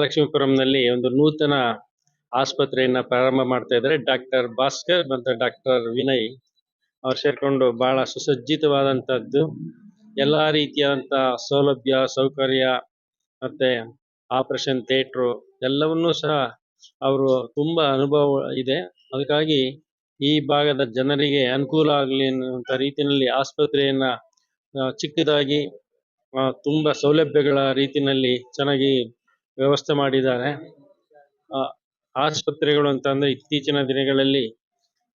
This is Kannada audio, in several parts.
ಮಹಾಲಕ್ಷ್ಮೀಪುರಂನಲ್ಲಿ ಒಂದು ನೂತನ ಆಸ್ಪತ್ರೆಯನ್ನ ಪ್ರಾರಂಭ ಮಾಡ್ತಾ ಇದ್ದಾರೆ. ಡಾಕ್ಟರ್ ಭಾಸ್ಕರ್ ಮತ್ತು ಡಾಕ್ಟರ್ ವಿನಯ್ ಅವ್ರು ಸೇರ್ಕೊಂಡು ಬಹಳ ಸುಸಜ್ಜಿತವಾದಂತಹದ್ದು, ಎಲ್ಲಾ ರೀತಿಯಾದಂತ ಸೌಲಭ್ಯ ಸೌಕರ್ಯ ಮತ್ತೆ ಆಪರೇಷನ್ ಥಿಯೇಟ್ರು ಎಲ್ಲವನ್ನೂ ಸಹ ಅವರು ತುಂಬಾ ಅನುಭವ ಇದೆ. ಅದಕ್ಕಾಗಿ ಈ ಭಾಗದ ಜನರಿಗೆ ಅನುಕೂಲ ಆಗಲಿ ಅನ್ನುವಂತ ರೀತಿಯಲ್ಲಿ ಆಸ್ಪತ್ರೆಯನ್ನ ಚಿಕ್ಕದಾಗಿ ತುಂಬಾ ಸೌಲಭ್ಯಗಳ ರೀತಿಯಲ್ಲಿ ಚೆನ್ನಾಗಿ ವ್ಯವಸ್ಥೆ ಮಾಡಿದ್ದಾರೆ. ಆಸ್ಪತ್ರೆಗಳು ಅಂತಂದ್ರೆ ಇತ್ತೀಚಿನ ದಿನಗಳಲ್ಲಿ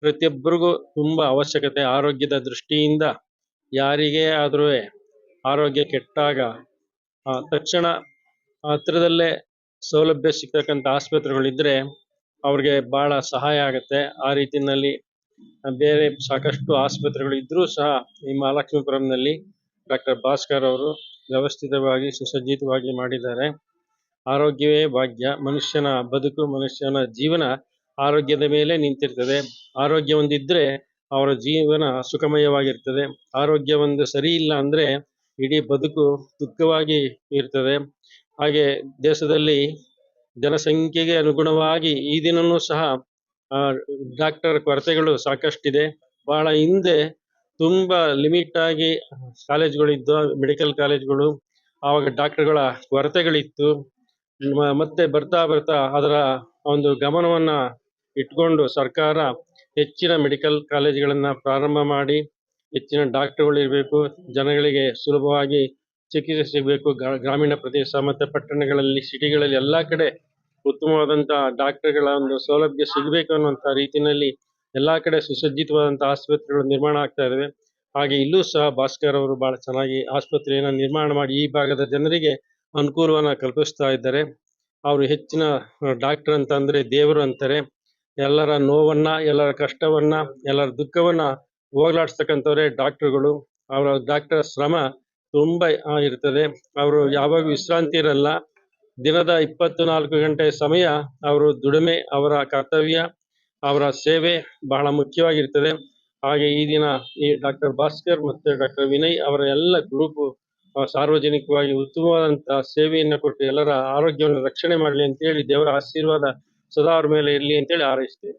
ಪ್ರತಿಯೊಬ್ಬರಿಗೂ ತುಂಬಾ ಅವಶ್ಯಕತೆ. ಆರೋಗ್ಯದ ದೃಷ್ಟಿಯಿಂದ ಯಾರಿಗೇ ಆದ್ರೂ ಆರೋಗ್ಯ ಕೆಟ್ಟಾಗ ತಕ್ಷಣ ಹತ್ರದಲ್ಲೇ ಸೌಲಭ್ಯ ಸಿಗ್ತಕ್ಕಂಥ ಆಸ್ಪತ್ರೆಗಳಿದ್ರೆ ಅವ್ರಿಗೆ ಬಹಳ ಸಹಾಯ ಆಗುತ್ತೆ. ಆ ರೀತಿಯಲ್ಲಿ ಬೇರೆ ಸಾಕಷ್ಟು ಆಸ್ಪತ್ರೆಗಳು ಇದ್ರೂ ಸಹ ಈ ಮಹಾಲಕ್ಷ್ಮೀಪುರಂನಲ್ಲಿ ಡಾಕ್ಟರ್ ಭಾಸ್ಕರ್ ಅವರು ವ್ಯವಸ್ಥಿತವಾಗಿ ಸುಸಜ್ಜಿತವಾಗಿ ಮಾಡಿದ್ದಾರೆ. ಆರೋಗ್ಯವೇ ಭಾಗ್ಯ. ಮನುಷ್ಯನ ಬದುಕು, ಮನುಷ್ಯನ ಜೀವನ ಆರೋಗ್ಯದ ಮೇಲೆ ನಿಂತಿರ್ತದೆ. ಆರೋಗ್ಯ ಒಂದಿದ್ರೆ ಅವರ ಜೀವನ ಸುಖಮಯವಾಗಿರ್ತದೆ. ಆರೋಗ್ಯ ಒಂದು ಸರಿ ಇಲ್ಲ ಅಂದ್ರೆ ಇಡೀ ಬದುಕು ದುಃಖವಾಗಿ ಇರ್ತದೆ. ಹಾಗೆ ದೇಶದಲ್ಲಿ ಜನಸಂಖ್ಯೆಗೆ ಅನುಗುಣವಾಗಿ ಈ ದಿನನೂ ಸಹ ಡಾಕ್ಟರ್ ಕೊರತೆಗಳು ಸಾಕಷ್ಟಿದೆ. ಬಹಳ ಹಿಂದೆ ತುಂಬಾ ಲಿಮಿಟ್ ಆಗಿ ಕಾಲೇಜ್ಗಳಿದ್ದು, ಮೆಡಿಕಲ್ ಕಾಲೇಜ್ಗಳು, ಆವಾಗ ಡಾಕ್ಟರ್ಗಳ ಕೊರತೆಗಳಿತ್ತು. ಮತ್ತೆ ಬರ್ತಾ ಬರ್ತಾ ಅದರ ಒಂದು ಗಮನವನ್ನ ಇಟ್ಕೊಂಡು ಸರ್ಕಾರ ಹೆಚ್ಚಿನ ಮೆಡಿಕಲ್ ಕಾಲೇಜ್ಗಳನ್ನ ಪ್ರಾರಂಭ ಮಾಡಿ ಹೆಚ್ಚಿನ ಡಾಕ್ಟರ್ಗಳು ಇರಬೇಕು, ಜನಗಳಿಗೆ ಸುಲಭವಾಗಿ ಚಿಕಿತ್ಸೆ ಸಿಗಬೇಕು. ಗ್ರಾಮೀಣ ಪ್ರದೇಶ ಮತ್ತೆ ಪಟ್ಟಣಗಳಲ್ಲಿ, ಸಿಟಿಗಳಲ್ಲಿ ಎಲ್ಲಾ ಕಡೆ ಉತ್ತಮವಾದಂತಹ ಡಾಕ್ಟರ್ಗಳ ಒಂದು ಸೌಲಭ್ಯ ಸಿಗಬೇಕು ಅನ್ನುವಂತ ರೀತಿಯಲ್ಲಿ ಎಲ್ಲಾ ಕಡೆ ಸುಸಜ್ಜಿತವಾದಂತಹ ಆಸ್ಪತ್ರೆಗಳು ನಿರ್ಮಾಣ ಆಗ್ತಾ ಇದಾವೆ. ಹಾಗೆ ಇಲ್ಲೂ ಸಹ ಭಾಸ್ಕರ್ ಅವರು ಬಹಳ ಚೆನ್ನಾಗಿ ಆಸ್ಪತ್ರೆಯನ್ನ ನಿರ್ಮಾಣ ಮಾಡಿ ಈ ಭಾಗದ ಜನರಿಗೆ ಅನುಕೂಲವನ್ನ ಕಲ್ಪಿಸ್ತಾ ಇದ್ದಾರೆ. ಅವರು ಹೆಚ್ಚಿನ ಡಾಕ್ಟರ್ ಅಂತ ಅಂದ್ರೆ ದೇವರು ಅಂತಾರೆ. ಎಲ್ಲರ ನೋವನ್ನ, ಎಲ್ಲರ ಕಷ್ಟವನ್ನ, ಎಲ್ಲರ ದುಃಖವನ್ನ ಹೋಗ್ಲಾಡ್ಸ್ತಕ್ಕಂಥವ್ರೆ ಡಾಕ್ಟರ್ಗಳು. ಅವರ ಡಾಕ್ಟರ್ ಶ್ರಮ ತುಂಬಾ ಇರ್ತದೆ. ಅವರು ಯಾವಾಗ ವಿಶ್ರಾಂತಿ ಇರಲ್ಲ. ದಿನದ 24 ಗಂಟೆ ಸಮಯ ಅವರು ದುಡಿಮೆ, ಅವರ ಕರ್ತವ್ಯ, ಅವರ ಸೇವೆ ಬಹಳ ಮುಖ್ಯವಾಗಿರ್ತದೆ. ಹಾಗೆ ಈ ದಿನ ಈ ಡಾಕ್ಟರ್ ಭಾಸ್ಕರ್ ಮತ್ತೆ ಡಾಕ್ಟರ್ ವಿನಯ್ ಅವರ ಎಲ್ಲ ಗ್ರೂಪ್ ಸಾರ್ವಜನಿಕವಾಗಿ ಉತ್ತಮವಾದಂತಹ ಸೇವೆಯನ್ನು ಕೊಟ್ಟು ಎಲ್ಲರ ಆರೋಗ್ಯವನ್ನು ರಕ್ಷಣೆ ಮಾಡಲಿ ಅಂತ ಹೇಳಿ ದೇವರ ಆಶೀರ್ವಾದ ಸದಾ ಅವ್ರ ಮೇಲೆ ಇರಲಿ ಅಂತೇಳಿ ಹಾರೈಸ್ತೇವೆ.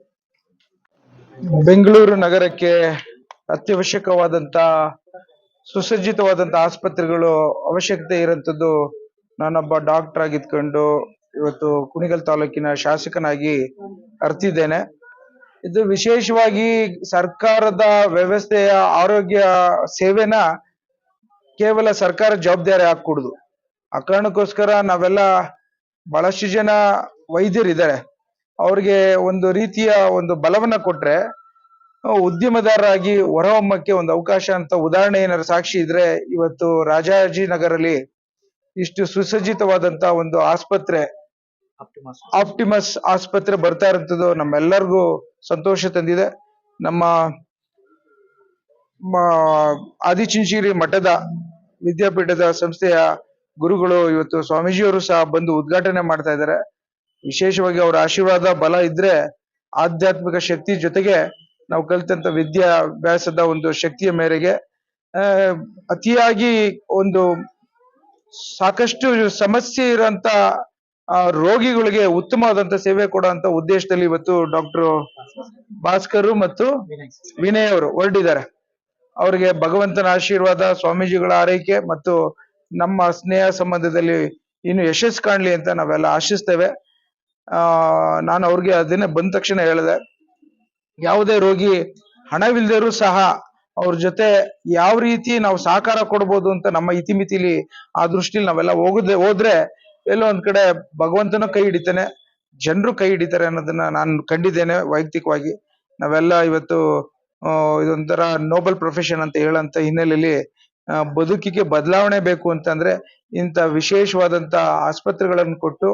ಬೆಂಗಳೂರು ನಗರಕ್ಕೆ ಅತ್ಯವಶ್ಯಕವಾದಂತ ಸುಸಜ್ಜಿತವಾದಂತ ಆಸ್ಪತ್ರೆಗಳು ಅವಶ್ಯಕತೆ ಇರುವಂತದ್ದು ನಾನೊಬ್ಬ ಡಾಕ್ಟರ್ ಆಗಿದ್ಕೊಂಡು ಇವತ್ತು ಕುಣಿಗಲ್ ತಾಲೂಕಿನ ಶಾಸಕನಾಗಿ ಅರ್ತಿದ್ದೇನೆ. ಇದು ವಿಶೇಷವಾಗಿ ಸರ್ಕಾರದ ವ್ಯವಸ್ಥೆಯ ಆರೋಗ್ಯ ಸೇವೆನ ಕೇವಲ ಸರ್ಕಾರ ಜವಾಬ್ದಾರಿ ಹಾಕೂಡುದು. ಆ ಕಾರಣಕ್ಕೋಸ್ಕರ ನಾವೆಲ್ಲ ಬಹಳಷ್ಟು ಜನ ವೈದ್ಯರಿದ್ದಾರೆ, ಅವ್ರಿಗೆ ಒಂದು ರೀತಿಯ ಒಂದು ಬಲವನ್ನ ಕೊಟ್ರೆ ಉದ್ಯಮದಾರರಾಗಿ ಹೊರಹೊಮ್ಮಕ್ಕೆ ಒಂದು ಅವಕಾಶ ಅಂತ. ಉದಾಹರಣೆ ಏನಾದ್ರು ಸಾಕ್ಷಿ ಇದ್ರೆ, ಇವತ್ತು ರಾಜಾಜಿನಗರಲ್ಲಿ ಇಷ್ಟು ಸುಸಜ್ಜಿತವಾದಂತ ಒಂದು ಆಸ್ಪತ್ರೆ, ಆಪ್ಟಿಮಸ್ ಆಸ್ಪತ್ರೆ ಬರ್ತಾ ಇರುವಂತದ್ದು ನಮ್ಮೆಲ್ಲರಿಗೂ ಸಂತೋಷ ತಂದಿದೆ. ನಮ್ಮ ಆದಿಚುಂಚನಗಿರಿ ಮಠದ ವಿದ್ಯಾಪೀಠದ ಸಂಸ್ಥೆಯ ಗುರುಗಳು ಇವತ್ತು ಸ್ವಾಮೀಜಿಯವರು ಸಹ ಬಂದು ಉದ್ಘಾಟನೆ ಮಾಡ್ತಾ ಇದ್ದಾರೆ. ವಿಶೇಷವಾಗಿ ಅವರ ಆಶೀರ್ವಾದ ಬಲ ಇದ್ರೆ ಆಧ್ಯಾತ್ಮಿಕ ಶಕ್ತಿ ಜೊತೆಗೆ ನಾವು ಕಲಿತಂತ ವಿದ್ಯಾಭ್ಯಾಸದ ಒಂದು ಶಕ್ತಿಯ ಮೇರೆಗೆ ಅತಿಯಾಗಿ ಒಂದು ಸಾಕಷ್ಟು ಸಮಸ್ಯೆ ಇರೋಂತ ರೋಗಿಗಳಿಗೆ ಉತ್ತಮವಾದಂತ ಸೇವೆ ಕೊಡುವಂತ ಉದ್ದೇಶದಲ್ಲಿ ಇವತ್ತು ಡಾಕ್ಟರ್ ಭಾಸ್ಕರ್ ಮತ್ತು ವಿನಯ್ ಅವರು ಹೊರಟಿದ್ದಾರೆ. ಅವರಿಗೆ ಭಗವಂತನ ಆಶೀರ್ವಾದ, ಸ್ವಾಮೀಜಿಗಳ ಆರೈಕೆ ಮತ್ತು ನಮ್ಮ ಸ್ನೇಹ ಸಂಬಂಧದಲ್ಲಿ ಇನ್ನು ಯಶಸ್ಸು ಕಾಣ್ಲಿ ಅಂತ ನಾವೆಲ್ಲ ಆಶಿಸ್ತೇವೆ. ನಾನು ಅವ್ರಿಗೆ ಅದನ್ನೇ ಬಂದ ತಕ್ಷಣ ಹೇಳಿದೆ, ಯಾವುದೇ ರೋಗಿ ಹಣವಿಲ್ದರೂ ಸಹ ಅವ್ರ ಜೊತೆ ಯಾವ ರೀತಿ ನಾವು ಸಹಕಾರ ಕೊಡ್ಬೋದು ಅಂತ ನಮ್ಮ ಇತಿಮಿತಿಲಿ ಆ ದೃಷ್ಟಿಲಿ ನಾವೆಲ್ಲ ಹೋದ್ರೆ ಎಲ್ಲೋ ಒಂದ್ ಕಡೆ ಭಗವಂತನ ಕೈ ಹಿಡಿತಾನೆ, ಜನರು ಕೈ ಹಿಡಿತಾರೆ ಅನ್ನೋದನ್ನ ನಾನು ಕಂಡಿದ್ದೇನೆ ವೈಯಕ್ತಿಕವಾಗಿ. ನಾವೆಲ್ಲ ಇವತ್ತು ಇದೊಂಥರ ನೋಬಲ್ ಪ್ರೊಫೆಷನ್ ಅಂತ ಹೇಳಂತ ಹಿನ್ನೆಲೆಯಲ್ಲಿ ಬದುಕಿಗೆ ಬದಲಾವಣೆ ಬೇಕು ಅಂತಂದ್ರೆ ಇಂಥ ವಿಶೇಷವಾದಂತ ಆಸ್ಪತ್ರೆಗಳನ್ನು ಕೊಟ್ಟು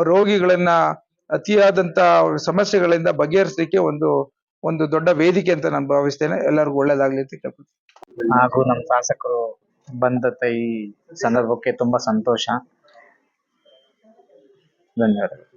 ರೋಗಿಗಳನ್ನ ಅತಿಯಾದಂತ ಸಮಸ್ಯೆಗಳಿಂದ ಬಗೆಹರಿಸಲಿಕ್ಕೆ ಒಂದು ದೊಡ್ಡ ವೇದಿಕೆ ಅಂತ ನಾನು ಭಾವಿಸ್ತೇನೆ. ಎಲ್ಲರಿಗೂ ಒಳ್ಳೇದಾಗ್ಲಿ ಅಂತ ಕೇಳ್ಕೊಳ್ತೀನಿ. ಹಾಗೂ ನಮ್ಮ ಶಾಸಕರು ಬಂದಂತ ಈ ಸಂದರ್ಭಕ್ಕೆ ತುಂಬಾ ಸಂತೋಷ. ಧನ್ಯವಾದಗಳು.